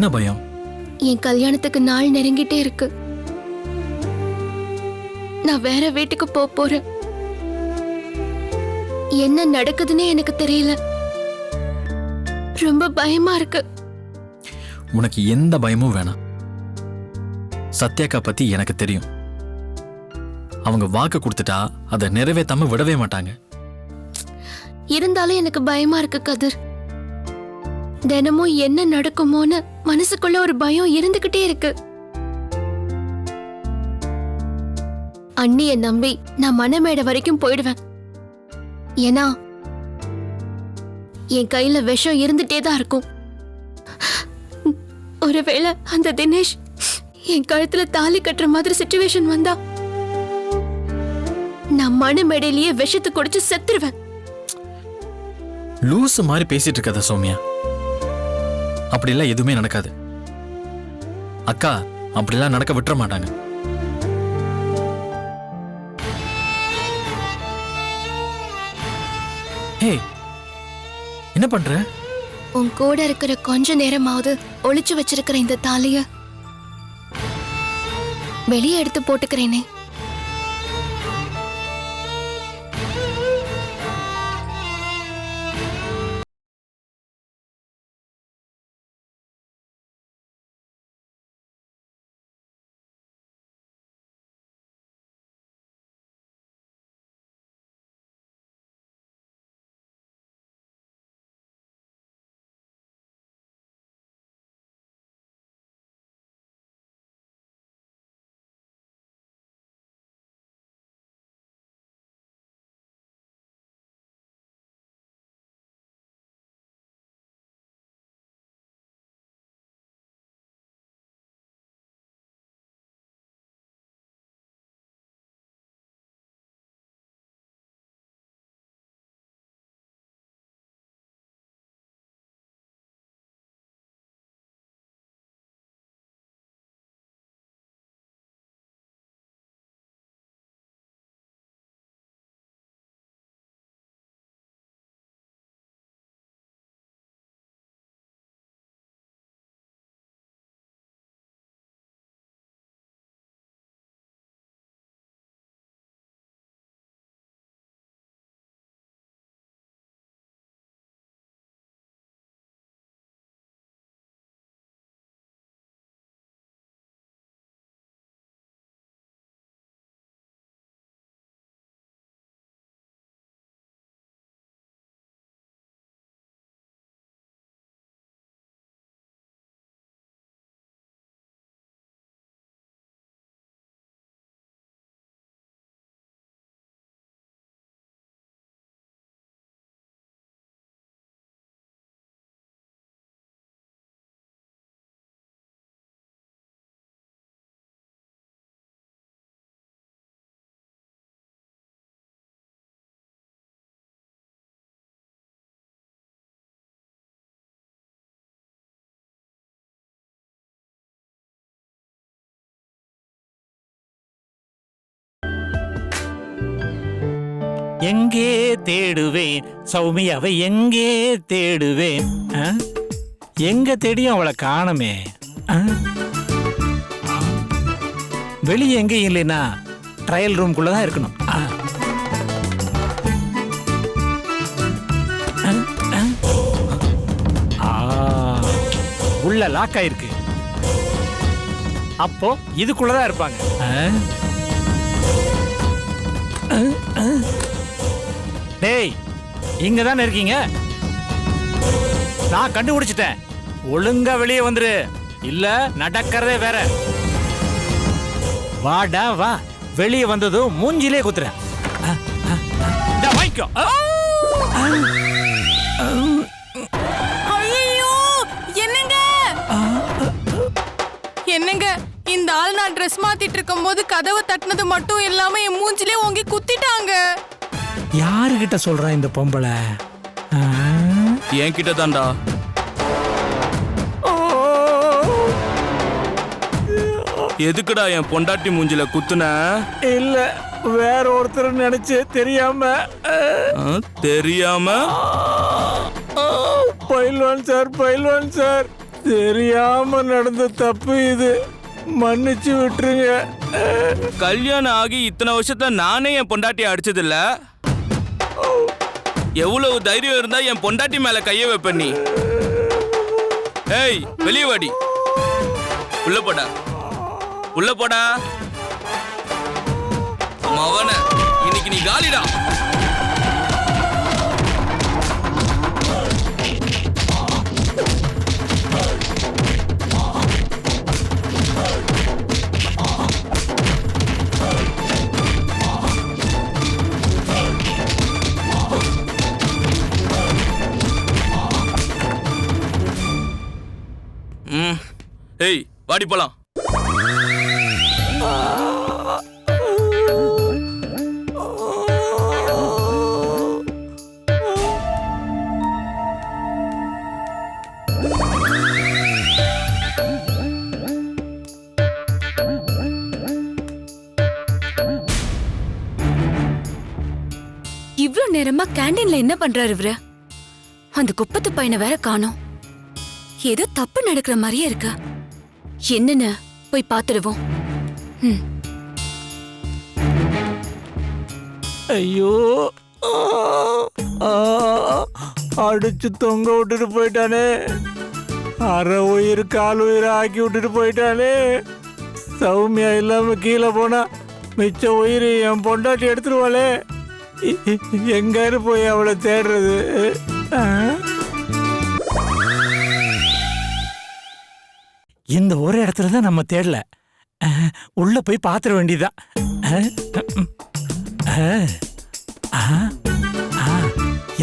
என்ன பயம்? என் கல்யாணத்துக்கு நாள் நெருங்கிட்டே இருக்கு. நான் வேற வீட்டுக்கு போறேன். என்ன நடக்குதுன்னே எனக்கு தெரியல. ரொம்ப பயமா இருக்கு. உனக்கு எந்த பயமும் வேணாம். சத்யாக்கா பத்தி எனக்கு தெரியும். அவங்க வாக்கு கொடுத்துட்டா அதை நிறைவேற்றாம விடவே மாட்டாங்க. இருந்தாலும் எனக்கு பயமா இருக்கு கதிர். தினமும் என்ன நடக்குமோன்னு மனசுக்குள்ள ஒரு பயம் இருந்துகிட்டே இருக்கு. அண்ணிய நம்பி நான் மனமேடை வரைக்கும் போயிடுவேன். ஏன்னா என் கையில விஷம் இருந்துட்டே தான் இருக்கும். ஒருவேளை அந்த தினேஷ் என் கழுத்துல தாலி கட்டுற மாதிரி சிச்சுவேஷன் வந்தா நான் மனமேடையிலேயே விஷத்தை குடிச்சு செத்துருவேன். லூசு மாதிரி பேசிட்டு இருக்காத சௌமியா. அப்படிலாம் எதுவுமே நடக்காது. அக்கா அப்படிலாம் நடக்க விட்டுற மாட்டாங்க. ஏய், என்ன பண்ற? உன் கூட இருக்கிற கொஞ்ச நேரமாவது ஒளிச்சு வச்சிருக்கிற இந்த தாலிய வெளியே எடுத்து போட்டுக்கிறேனே. எங்கே தேடுவேன் சௌமியாவை, எங்கே தேடுவேன்? எங்க தேடியும் அவளை காணமே. வெளியே எங்கேயும் இல்லைன்னா ட்ரையல் ரூம்குள்ளதான் இருக்கணும். உள்ள லாக் ஆயிருக்கு. அப்போ இதுக்குள்ளதான் இருப்பாங்க. டேய், இங்க தானே இருக்கீங்க? நான் கண்டுபிடிச்சிட்டேன். ஒழுங்கா வெளியே வந்துரு, இல்ல நடக்கிறதே வேற. வாடா வா. வெளியே வந்ததும் மூஞ்சிலே குத்துறேன். வாய்க்கோ. என்னங்க என்னங்க, இந்த ஆள் நான் ட்ரெஸ் மாத்திட்டு இருக்கும் போது கதவை தட்டினது மட்டும் இல்லாம என் மூஞ்சிலே ஓங்கி குத்திட்டாங்க. யாருகிட்ட சொல்றா இந்த பொம்பளை? என்கிட்ட தான்டா. எதுக்குடா என் பொண்டாட்டி மூஞ்சில குத்துன? இல்ல, வேற ஒருத்தர் நினைச்சு தெரியாம. தெரியாம? பைல்வான் சார், பைல்வான் சார், தெரியாம நடந்த தப்பு இது, மன்னிச்சு விட்டுருங்க. கல்யாணம் ஆகி இத்தனை வருஷத்துல நானே என் பொண்டாட்டியை அடிச்சதில்ல. எவ்வளவு தைரியம் இருந்தா என் பொண்டாட்டி மேல கைய வைப்ப நீ? ஏய், வெளியே வாடி. உள்ள போடா, உள்ள போடா. மவன, இன்னைக்கு நீ காலிடா. ஏய், வாடி போலாம். இவ்ளோ நேரமா கேண்டீன்ல என்ன பண்றாரு இவரு? அந்த குப்பத்து பையனை வேற காணோம். ஏதோ தப்பு நடக்கிற மாதிரியே இருக்கு. என்னன்னு போய் பாத்துடுவோம். ஐயோ, அடிச்சு தொங்க விட்டுட்டு போயிட்டானே. அரை உயிர் கால் உயிர் ஆக்கி விட்டுட்டு போயிட்டானே. சௌமியா இல்லாம கீழே போனா மிச்ச உயிர் என் பொண்டாட்டி எடுத்துருவாளே. எங்காரு போய் அவளை தேடுறது? இந்த ஒரு இடத்துல தான் நம்ம தேடல. உள்ள போய் பாத்திர வேண்டியதான்.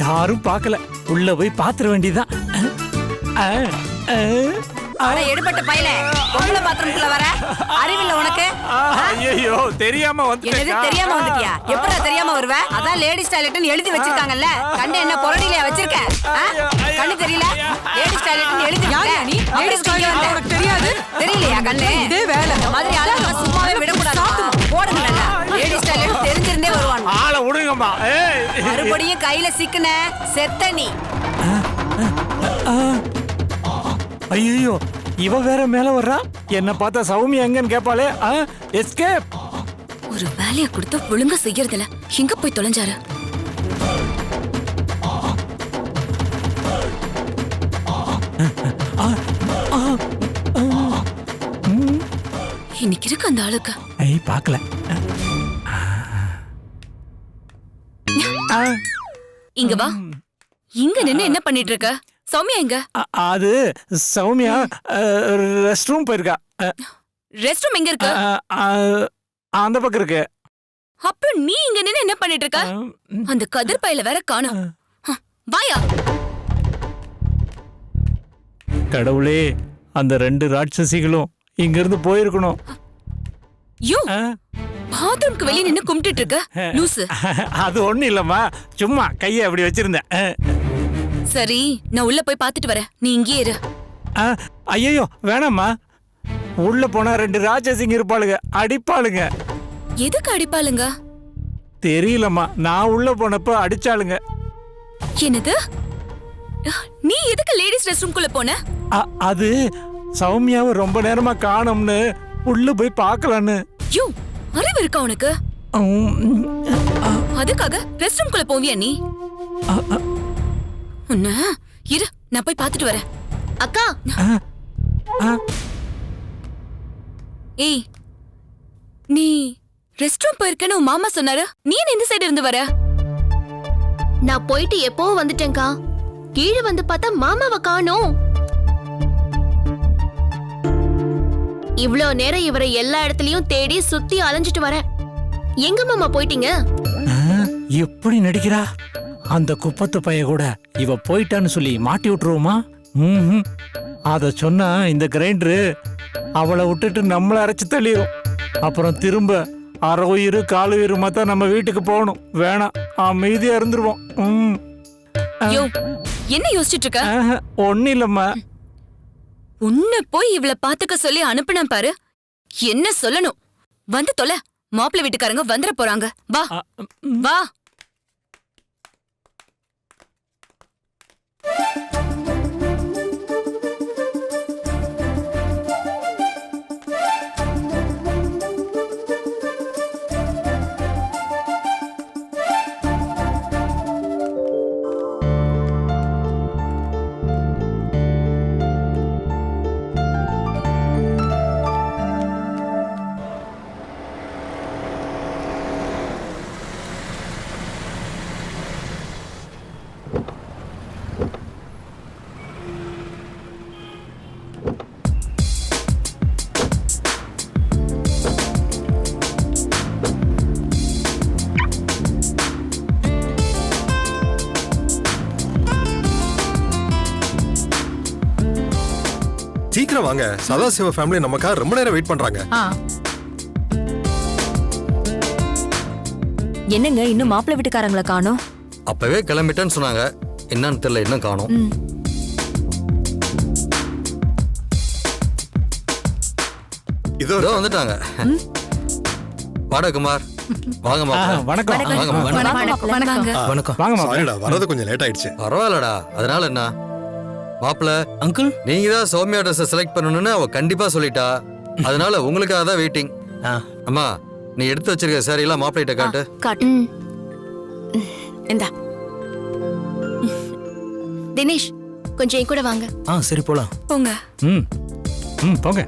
யாரும் பார்க்கல. உள்ள போய் பாத்திர வேண்டியதான். எடுபட்ட பையல பொம்பளை பாத்ரூம்குள்ள வர அறிவில்ல உனக்கு? ஐயோ, தெரியாம என்னது தெரியாம வந்துட்டியா? எப்படா தெரியாம வருவ? அதான் லேடிஸ் டாய்லெட்னு எழுதி வச்சிருக்காங்கல்ல. கண்ணு என்ன பொறடியில வச்சிருக்க? கண்ணு தெரியல? லேடிஸ் டாய்லெட்னு எழுதி நீ லேடிஸ் டாய்லெட் உனக்கு தெரியாது? தெரியலையா கண்ணு? இதே வேலை. இந்த மாதிரி ஆளுங்க சும்மாவே விடக்கூடாது. போடுங்க நல்லா. லேடிஸ் டாய்லெட் தெரிஞ்சிருந்தே வருவாங்க. ஆளை விடுங்கம்மா. மறுபடியும் கையில சிக்கன செத்த நீ. ஐயோ, இவ வேற மேல வர்றா. என்ன பார்த்தா சௌமியா எங்கன்னு கேப்பாளே. எஸ்கேப். ஒரு வேலையை கொடுத்து ஒழுங்கா செய்யறதுல எங்க போய் தொலைஞ்சாரு? இன்னைக்கு இருக்கு அந்த ஆளுக்கு. ஐய், பார்க்கல. இங்க வா. இங்க நின்னு என்ன பண்ணிட்டு இருக்க? சௌமியா எங்க? அது சௌமியா ரெஸ்ட் ரூம் போயிருக்கா. ரெஸ்ட் ரூம் எங்க இருக்கு? அந்த பக்கம் இருக்கு. அப்புறம் நீ இங்க நின்னு என்ன பண்ணிட்டு இருக்க? அந்த கதிர் பையில வேற காணோம். வாயா. கடவுளே, அந்த 2 ராட்சசிகளும் இங்க இருந்து போயிருக்கணும். யூ பாத்ரூம்க்கு வெளிய நின்னு கும்பிட்டுட்டு இருக்க லூசு. அது ஒண்ணு இல்லம்மா, சும்மா கையை அப்படி வச்சிருந்தேன். சரி, நான் உள்ள போய் பாத்துட்டு வரேன். நீ இங்கே இரு. ஐயோ, வேணாம்மா. உள்ள போனா 2 ராட்சசிங்க இருப்பாளுங்க, அடிப்பாளுங்க. எதுக்கு அடிப்பாளுங்க? தெரியலம்மா, நான் உள்ள போனப்ப அடிச்சாளுங்க. என்னது? நீ எதுக்கு லேடிஸ் ரெஸ்ட் ரூம்குள்ள போன? அது சௌமியாவை ரொம்ப நேரமா காணோம்னு உள்ள போய் பார்க்கலான்னு. யூ, அறிவு இருக்கா உனக்கு? அதுக்காக ரெஸ்ட் ரூம்குள்ள போவியா நீ? உன்ன இரு, நான் போய் பாத்துட்டு வரேன். அக்கா, ஏய், நீ ரெஸ்ட் ரூம் போயிருக்கேன்னு உன் மாமா சொன்னாரு. நீ என்ன இந்த சைடு இருந்து வர? நான் போயிட்டு எப்போ வந்துட்டேன்க்கா. கீழே வந்து பார்த்தா மாமாவை காணோம். இவ்ளோ நேரம் இவரை எல்லா இடத்துலயும் தேடி சுத்தி அலைஞ்சிட்டு வரேன். எங்க மாமா போயிட்டீங்க? எப்படி நடிக்கிறா? அந்த குப்பத்து பைய கூட இவ போயிட்டான்னு சொல்லி மாட்டி விட்டுருவோமா? அத சொன்னா இந்த கிரைண்டரு அவளை விட்டுட்டு நம்மள அரைச்சு தள்ளிடும். அப்புறம் திரும்ப அரை உயிர் கால் உயிர் தான் நம்ம வீட்டுக்கு போகணும். வேணாம், அமைதியா இருந்துருவோம். யோ, என்ன யோசிச்சுட்டு இருக்க? ஒன்னும் இல்லம்மா. உன்ன போய் இவள பாத்துக்க சொல்லி அனுப்புன பாரு. என்ன சொல்லணும்? வந்து தொலை. மாப்பிள்ளை வீட்டுக்காரங்க வந்துட போறாங்க. வா வா. சீக்கிரம் வாங்க, சதாசிவ ஃபேமிலி நமக்காக ரொம்ப நேரம் வெயிட் பண்றாங்க. என்னங்க இன்னும் மாப்பிள்ளை வீட்டுக்காரங்களை காணோம்? அப்பவே கிளம்பிட்டேன்னு சொன்னாங்க, என்னன்னு தெரியல, இன்னும் காணோம். இதோ இதோ வந்துட்டாங்க. வாடா குமார், வாங்க மாப்பிள்ளை. வணக்கம். வாங்க மாப்பிள்ளை. வணக்கம். வாங்க மாப்பிள்ளை. சாரிடா, வரது கொஞ்சம் லேட் ஆயிடுச்சு. பரவாயில்லடா, அதனால என்ன மாப்பிள்ளை, அங்கிள் நீங்க தான் சௌமியா ட்ரெஸ் செலக்ட் பண்ணணும்னு அவ கண்டிப்பா சொல்லிட்டா. அதனால உங்களுக்காக தான் வெயிட்டிங். அம்மா, நீ எடுத்து வச்சிருக்க சாரி எல்லாம் மாப்பிள்ளைகிட்ட காட்டு. காட்டு. இந்தா. தினேஷ், கொஞ்சம் என் கூட வாங்க. சரி போலாம். போங்க. ம் ம் போங்க.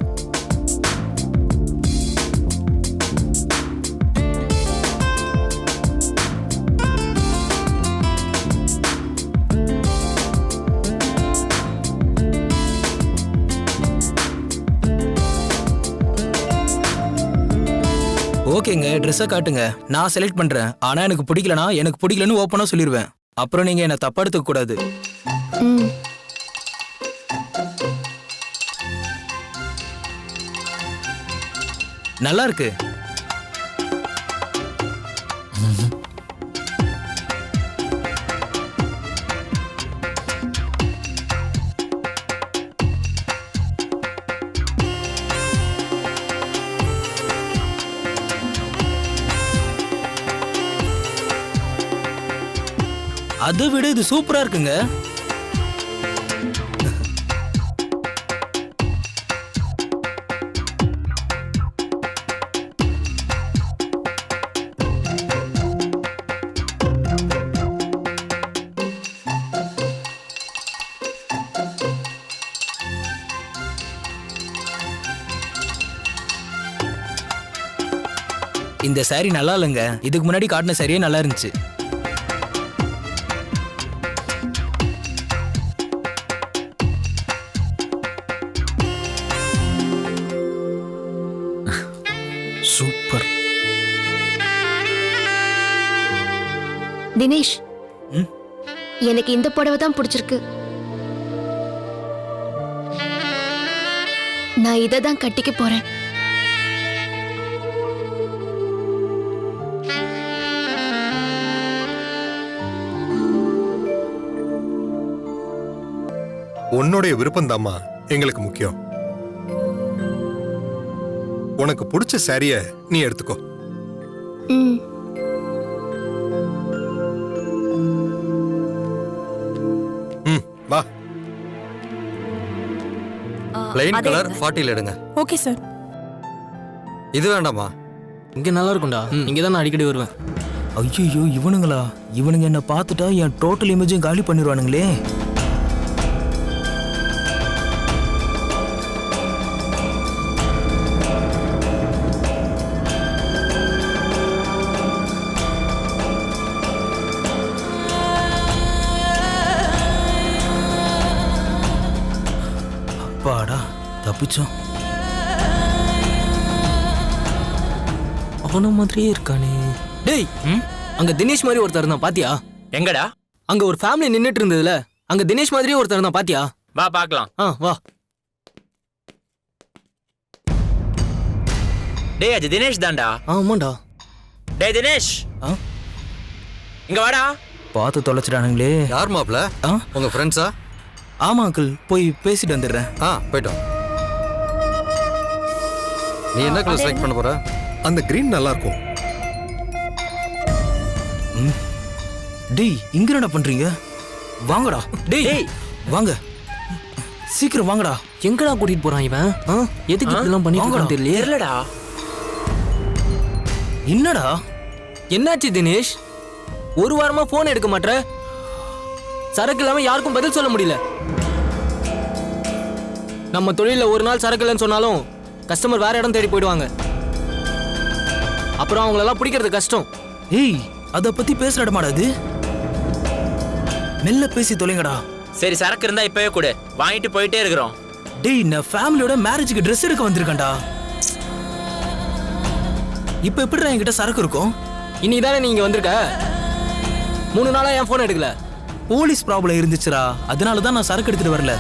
ஓகேங்க, ட்ரெஸ்ஸை காட்டுங்க, நான் செலக்ட் பண்றேன். ஆனா எனக்கு பிடிக்கலனா எனக்கு பிடிக்கலன்னு ஓப்பனா சொல்லிடுவேன். அப்புறம் நீங்க என்ன தப்பா எடுத்துக்க கூடாது. ம். நல்லா இருக்கு. அதை விட இது சூப்பரா இருக்குங்க. இந்த சாரி நல்லா இல்லைங்க, இதுக்கு முன்னாடி காட்டின சாரியே நல்லா இருந்துச்சு. சூப்பர். தினேஷ், எனக்கு இந்த புடவை தான் பிடிச்சிருக்கு. நான் இதை தான் கட்டிக்க போறேன். உன்னுடைய விருப்பம் தாம்மா எங்களுக்கு முக்கியம். உனக்கு பிடிச்ச சாரிய நீ எடுத்துக்கோ. ம். ம், வா. பிளைன் அதே கலர் எடுங்க. 40 எடுங்க. Okay sir. இது வேண்டாமா? இங்க நல்லா இருக்கும்டா, இங்க தான் நான் அடிக்கடி வருவேன். ஐயோ, இவனுங்களா? இவனுங்க என்ன பார்த்துட்டா என் டோட்டல் இமேஜையும் காலி பண்ணிடுவானுங்களே. அப்பாடா, தப்பிச்சோம். அவன மாதிரியே இருக்கானே. டேய், அங்க தினேஷ் மாதிரி ஒருத்தர் இருந்தான் பாத்தியா? எங்கடா? அங்க ஒரு ஃபேமிலி நின்னுட்டு இருந்ததுல, அங்க தினேஷ் மாதிரியே ஒருத்தர் இருந்தான் பாத்தியா? வா பார்க்கலாம். வா. டேய், அது தினேஷ் தான்டா. ஆமாண்டா. டேய் தினேஷ், இங்க வாடா. பார்த்து தொலைச்சிட்டானுங்களே. யார் மாப்பிள்ளை? உங்க ஃப்ரெண்ட்ஸா? ஆமா அங்கிள், போய் பேசிட்டு வந்துடுறேன். போயிட்டோம். நீ என்ன கலர் செலக்ட் பண்ண போற? அந்த கிரீன் நல்லா இருக்கும். டேய், இங்க என்ன பண்றீங்க? வாங்கடா. டேய் வாங்க, சீக்கிரம் வாங்கடா. எங்கடா கூட்டிட்டு போறான் இவன்? எதுக்கு இதெல்லாம் பண்ணிட்டு இருக்கான்னு தெரியலடா. என்னடா என்னாச்சு தினேஷ்? ஒரு வாரமா போன் எடுக்க மாட்டற? சரக்கு இல்லாம யாருக்கும் பதில் சொல்ல முடியல. நம்ம தொழில ஒரு நாள் சரக்கு இல்லைன்னு சொன்னாலும் கஸ்டமர் வேற இடம் தேடி போயிடுவாங்க. அப்புறம் அவங்களெல்லாம் பிடிக்கிறது கஷ்டம். ஏய், அத பத்தி பேசுற இடமாடா இது? மெல்ல பேசி தொலைங்கடா. சரி, சரக்கு இருந்தா இப்பவே கொடு, வாங்கிட்டு போயிட்டே இருக்கிறோம். டேய், நான் ஃபேமிலியோட மேரேஜுக்கு ட்ரெஸ் எடுக்க வந்திருக்கேன்டா. இப்ப எப்படிடா என்கிட்ட சரக்கு இருக்கும்? இன்னைக்கு தானே நீங்க வந்திருக்க. 3 நாளா என் போன் எடுக்கல. போலீஸ் ப்ராப்ளம் இருந்துச்சுடா, அதனால தான் நான் சரக்கு எடுத்துட்டு வரல.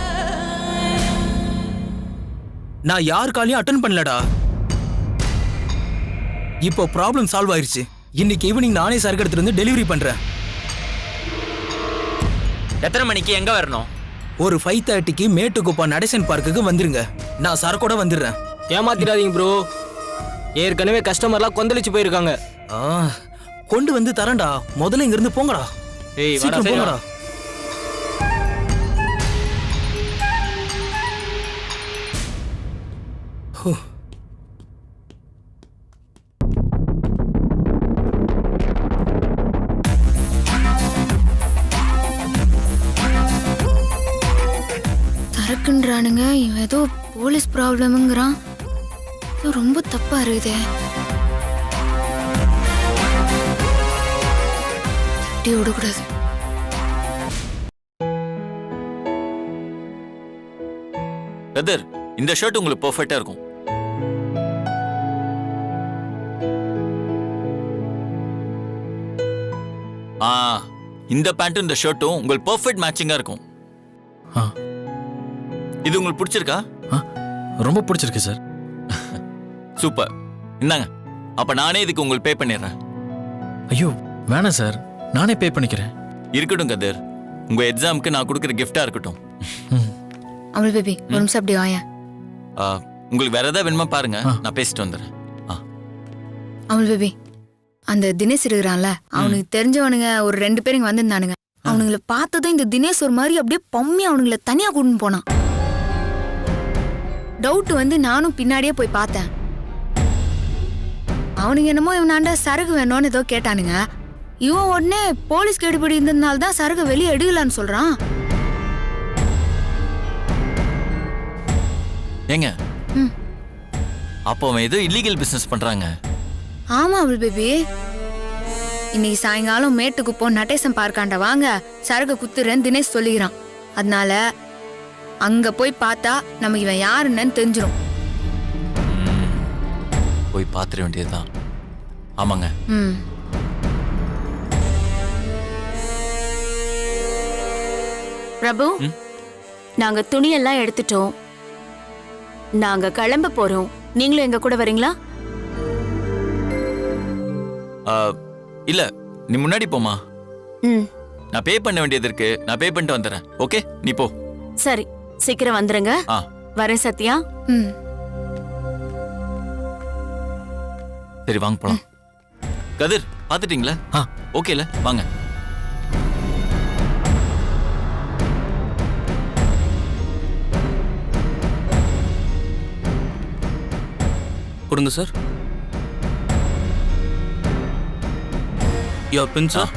நான் யார் காலையும் அட்டன் பண்ணலடா. இப்போ ப்ராப்ளம் சால்வ் ஆயிருச்சு. இன்னைக்கு ஈவினிங் நானே சரக்கு எடுத்துட்டு வந்து டெலிவரி பண்றேன். எத்தனை மணிக்கு எங்க வரணும்? ஒரு 5:30க்கு மேட்டுக்குப்பா நடேசன் பார்க்குக்கு வந்துருங்க. நான் சரக்கோட வந்துடுறேன். ஏமாத்திடாதீங்க ப்ரோ, ஏற்கனவே கஸ்டமர்லாம் கொந்தளிச்சு போயிருக்காங்க. கொண்டு வந்து தரேன்டா. முதல்ல இங்க இருந்து போங்கடா. ஏய் வாடா, சீக்கிரம் சரி வா. போங்கடா. ஹோ. சரக்குன்றானுங்க, இவன் ஏதோ போலீஸ் ப்ராப்ளம்ங்கிறான். இது ரொம்ப தப்பா இருக்குதே. தட்டி விடக்கூடாது. கதிர், இந்த ஷர்ட் உங்களுக்கு பெர்ஃபெக்ட்டா இருக்கும். இந்த பேண்ட்டும் இந்த ஷர்ட்டும் உங்களுக்கு பெர்ஃபெக்ட் மேட்சிங்கா இருக்கும். இது உங்களுக்கு பிடிச்சிருக்கா? ரொம்ப பிடிச்சிருக்கு சார். சூப்பர். இந்தாங்க, அப்ப நானே இதுக்கு உங்களுக்கு பே பண்ணிடுறேன். ஐயோ வேணாம் சார், நானே பே பண்ணிக்கிறேன். இருக்கட்டும் கதிர், உங்க எக்ஸாமுக்கு நான் கொடுக்குற கிஃப்டா இருக்கட்டும். அமல் பேபி, ஒரு நிமிஷம் அப்படி வாயா. உங்களுக்கு வேற ஏதாவது வேணுமா பாருங்க, நான் பேசிட்டு வந்துடுறேன். அமல் பேபி, அந்த தினேஷ் இருக்கிறான்ல, அவனுக்கு தெரிஞ்சவனுங்க ஒரு 2 பேர் இங்க வந்திருந்தானுங்க. அவனுங்களை பார்த்ததும் இந்த தினேஷ் ஒரு மாதிரி அப்படியே பம்மி அவனுங்களை தனியா கூட்டின்னு போனான். டவுட் வந்து நானும் பின்னாடியே போய் பார்த்தேன். அவனுங்க என்னமோ இவனாண்ட சரக்கு வேணும்னு ஏதோ கேட்டானுங்க. இவன் உடனே போலீஸ் கெடுபிடி இருந்ததுனால தான் சரக்கு வெளியே எடுக்கலான்னு சொல்றான். ஏங்க, அப்போ அவன் ஏதோ இல்லீகல் பிசினஸ் பண்றாங்க. ஆமா அவள் பேபி, இன்னைக்கு சாயங்காலம் மேட்டுக்கு நடேசன் பார்க்காண்ட வாங்க, சரக்கு குத்துறேன்னு தினேஷ் சொல்லிக்கிறான். அதனால அங்க போய் பார்த்தா நமக்கு இவன் யாருன்னு தெரிஞ்சிடும். போய் பாத்துற வேண்டியதுதான். ஆமாங்க. பிரபு, நாங்க துணியெல்லாம் எடுத்துட்டோம். நாங்க கிளம்ப போறோம். நீங்களும் எங்க கூட வரீங்களா? இல்ல, நீ முன்னாடி போமா. ம், நான் பே பண்ண வேண்டியது இருக்கு, நான் பே பண்ணிட்டு வந்துடுறேன். ஓகே, நீ போ. சரி, சீக்கிரம் வந்துருங்க. வரேன் சத்யா. சரி வாங்க போலாம். கதிர், பாத்துட்டீங்களா? ஓகேல, வாங்க. கொடுங்க sir. Your pin sir.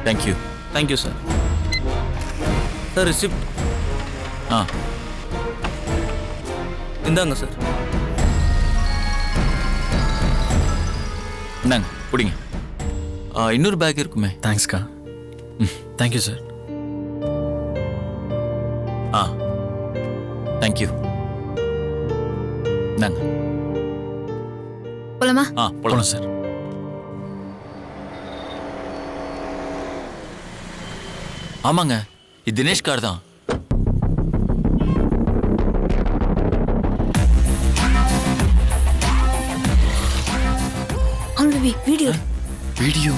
Thank you. Thank you sir. Sir receipt. இந்தாங்க சார். இந்தாங்க, பிடிங்க. இன்னொரு பேக் இருக்குமே. தேங்க்ஸ்க்கா. Thank you sir. தேங்க்யூ. இந்தாங்க. போலாமா? போலாம் சார். ஆமாங்க, இது தினேஷ் கார் தான். Video video